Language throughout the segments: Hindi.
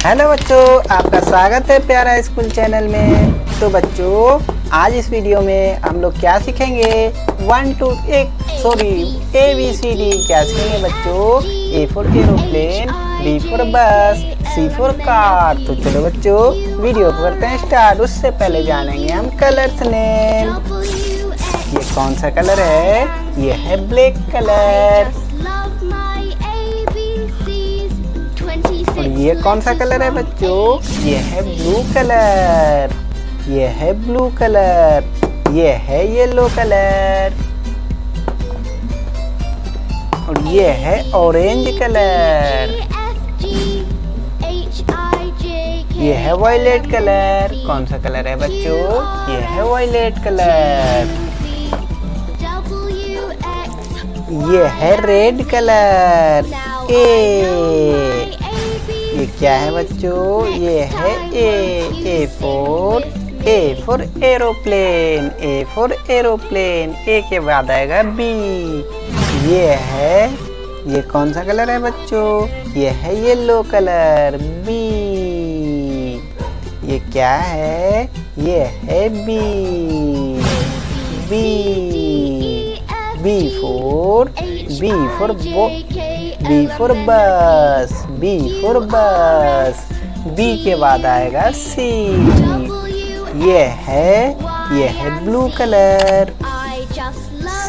हेलो बच्चों, आपका स्वागत है प्यारा स्कूल चैनल में। तो बच्चों, आज इस वीडियो में हम लोग क्या सीखेंगे? ABCD क्या सीखेंगे बच्चों? A for aeroplane, B for बस, C फॉर कार। तो चलो बच्चों, वीडियो को करते हैं स्टार्ट। उससे पहले जानेंगे हम कलर्स नेम। ये कौन सा कलर है? ये है ब्लैक कलर। और ये कौन सा कलर है बच्चों? ये है ब्लू कलर। ये है ब्लू कलर। ये है येलो कलर। और ये है ऑरेंज कलर। ये है वायलेट कलर। कौन सा कलर है बच्चों? ये है वायलेट कलर। ये है रेड कलर। ये क्या है बच्चों? ये है A for aeroplane. A for aeroplane. A के बाद आएगा B। ये कौन सा कलर है बच्चों? ये है येलो कलर, B। ये क्या है? ये है B फॉर बस। B के बाद आएगा C। ये है ब्लू कलर, C।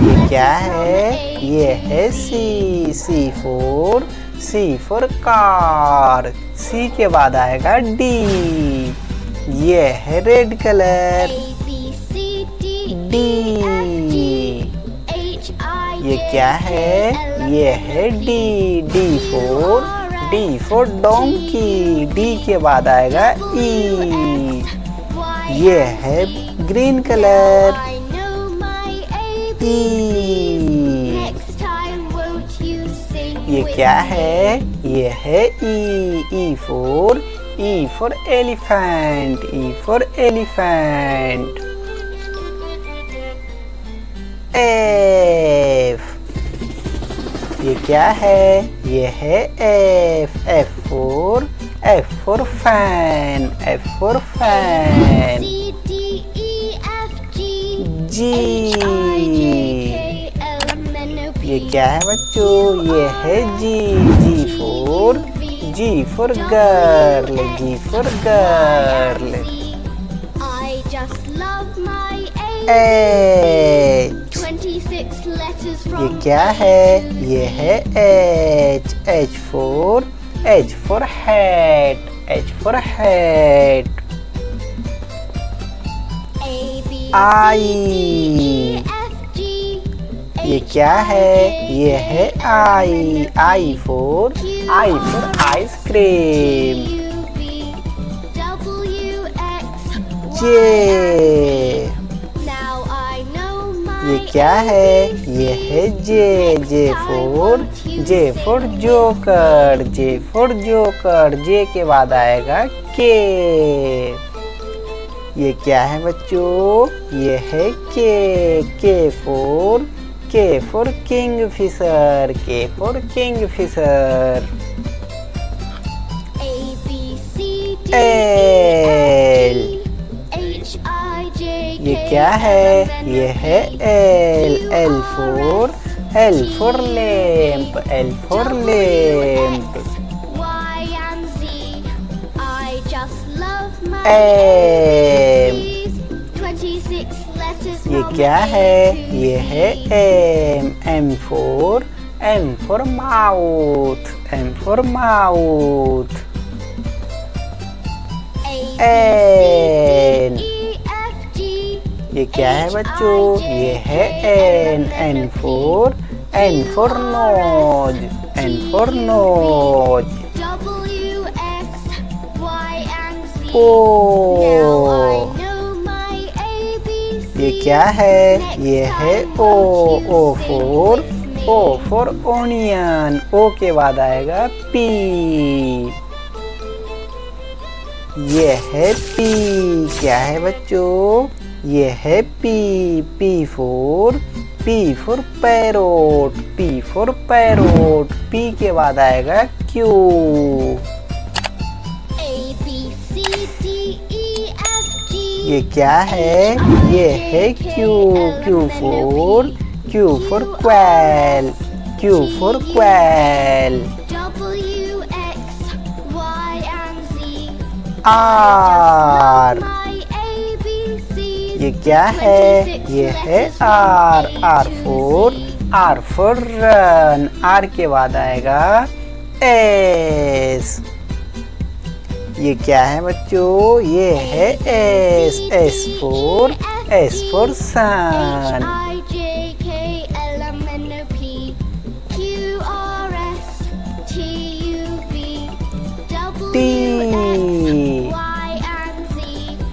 ये क्या है? ये है C फॉर कार। C के बाद आएगा D। ये है रेड कलर, D। ये क्या है? ये है D फॉर डोंकी। D के बाद आएगा E। ये है ग्रीन कलर, E। ये क्या है? ये है E फॉर एलिफेंट। F। ये क्या है? ये है F फॉर फैन। G। ये क्या है बच्चों? ये है G फॉर गर्ल। H। ये क्या है? ये है H फॉर हैट। I। ये क्या है? ये है I फॉर आइसक्रीम। J। ये क्या है? ये है J फॉर जोकर। J के बाद आएगा K। ये क्या है बच्चों? ये है K फॉर किंगफिशर। L। ये क्या है? ये है L फॉर लैंप। M। ये क्या है? ये है M फॉर माउथ। N। ये क्या है बच्चों? ये है N फॉर नोज। O। ये क्या है? ये है O फॉर ओनियन। O के बाद आएगा P। ये है P। क्या है बच्चों? ये है P for P for parrot, P for parrot, P के बाद आएगा Q। ये क्या है? ये है Q, Q for quail, Q for quail। R, ये क्या है? ये है R for run, R के बाद आएगा S। ये क्या है बच्चों? ये है S for sun। T,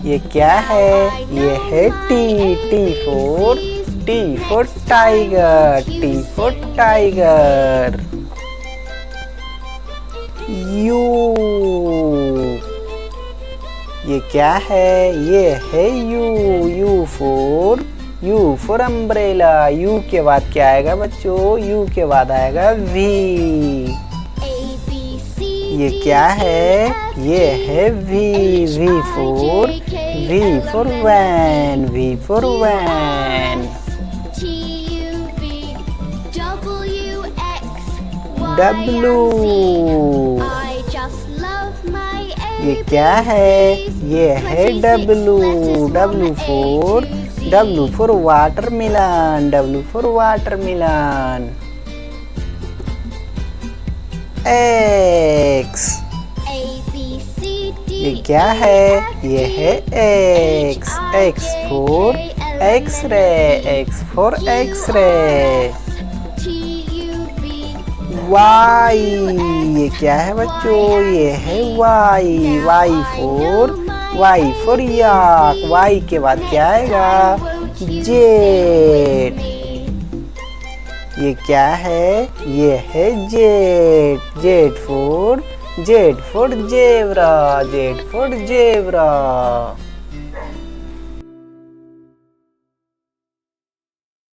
ये क्या है? ये है T for tiger, T for tiger। U, ये क्या है? ये है U for umbrella, U के बाद क्या आएगा बच्चों? U के बाद आएगा V। ये क्या है? ये है V for van, V for van। W, ये क्या है? ये है W for watermelon, W for watermelon। X, ये क्या है? ये है X for X-ray। Y, ये क्या है बच्चों? ये है Y for yak, Y के बाद क्या आएगा? Z, ये क्या है? ये है Z for zebra,